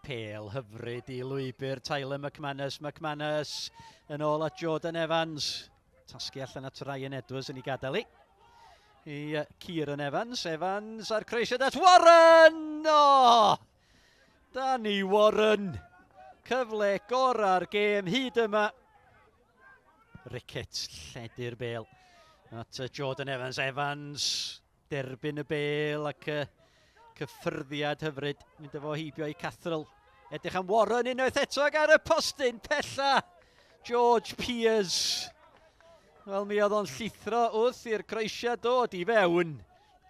Pêl hyfryd I lwybr Tyler McManus yn ôl at Jordan Evans. Tasgu allan at Ryan Edwards yn ei gadael I Kieran Evans ar croesiad at Warren! O! Danny Warren! Cyfle gora'r gêm hyd yma. Rickett lledu'r bêl at Jordan Evans, derbyn y bêl ac cyffyrddiad hyfryd, mynd efo heibio I Cathrol. Edrych am Warren unwaith eto ag ar y postyn pella. George Peers. Wel, mi oedd o'n llithro wrth i'r croesiad dod I fewn.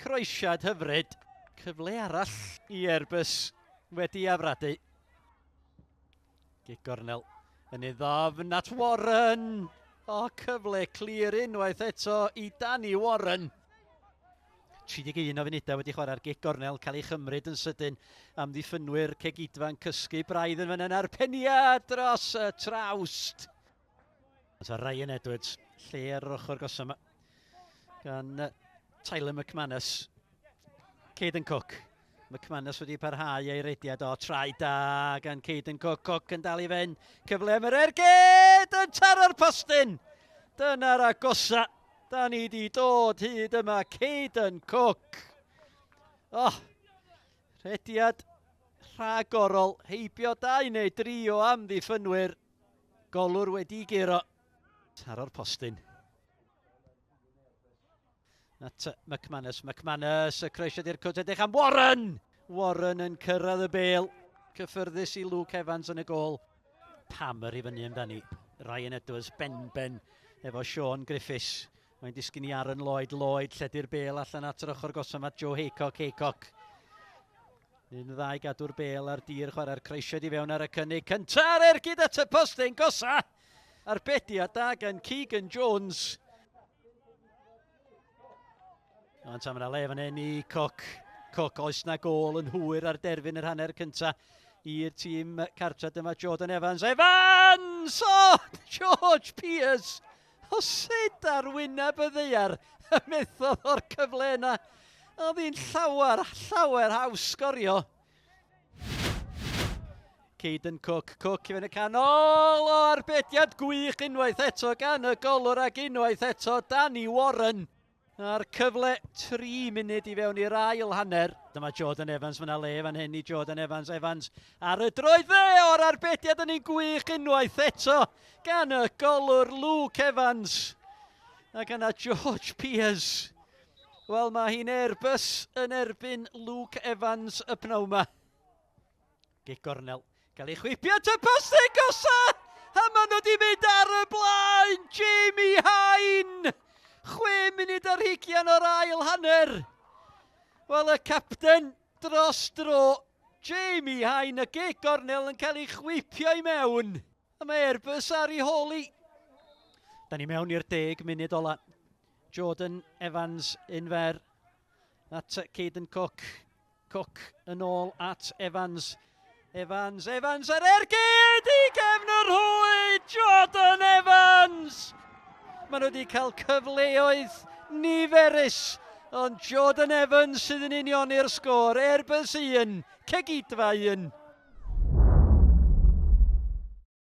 Croesiad hyfryd. Cyfle arall I Airbus wedi afradu. Gig gornel yn ei ddofn at Warren. O, cyfle clir unwaith eto I Danny Warren. 31 o funudau wedi chwarae'r gig gornel, cael ei chymryd yn sydyn am ddiffynwyr Cegidfa yn cysgu braidd yn fan yna'r peniad dros y trawst. So Ryan Edwards, lle ar yr ochr gosa yma, gan Tyler McManus, Caden Cook. McManus wedi parhau ei rediad o trai da gan Caden Cook. Cook yn dal I fen, cyfle am yr ergyd yn taro'r postyn. Dyna'r agosa. Da ni di dod hyd yma, Caden Cook. O, rediad rhagorol, heibio 2 neu 3 o amddiffynwyr. Golwr wedi giro. Taro'r postyn. At McManus, y croesiad i'r cwt edrych am Warren! Warren yn cyrraedd y bêl. Cyffyrddus I Luke Evans yn y gol. Palmer I fyny amdani. Ryan Edwards, ben efo Sean Griffiths. Mae'n disgyn I Aaron Lloyd, lledu'r bêl allan at yr ochr gosam at Joe Haycock. Un ddau gadw'r bêl ar dir chwarae'r croesiad I fewn ar y cynnig. Cynta'r ergyd at y postyn gosa! Arbediad da gan Keegan Jones. Ond tam yna le fan hyn I Cook. Cook oes na gol yn hwyr ar derfyn yr hanner cynta i'r tîm cartref dyma Jordan Evans. Evans! O! George Peers! O sut ar wyneb y ddeiar y methodd o'r cyfle yna. Oedd hi'n llawer haws sgorio. Caden Cook I fyny canol o arbediad gwych unwaith eto gan y golwr ac unwaith eto Danny Warren. A'r cyfle 3 munud I fewn i'r ail hanner. Dyma Jordan Evans fyna le fan hyn I Jordan Evans ar y droedd o'r arbediad yn ein gwych unwaith eto gan y golwr Luke Evans. Ac yna George Peers. Wel, mae hi'n Airbus yn erbyn Luke Evans y pnawn ma. Gig gornel. Cael ei chwipio at y postyn gosa! A maen nhw 'di mynd ar y blaen! Jamie Hine! 6 munud ar 20 o'r ail hanner. Wel, y capten dros dro. Jamie Hine, y gig gornel yn cael ei chwipio I mewn. A mae Airbus ar ei holi. Da ni mewn i'r 10 munud ola. Jordan Evans unfer at Caden Cook. Cook yn ôl at Evans. Evans ar ergyd I gefn yr hwyd. Jordan Evans! Maen nhw wedi cael cyfleoedd niferus. Ond Jordan Evans sydd yn union i'r sgôr. Airbus 1, Cegidfa 1.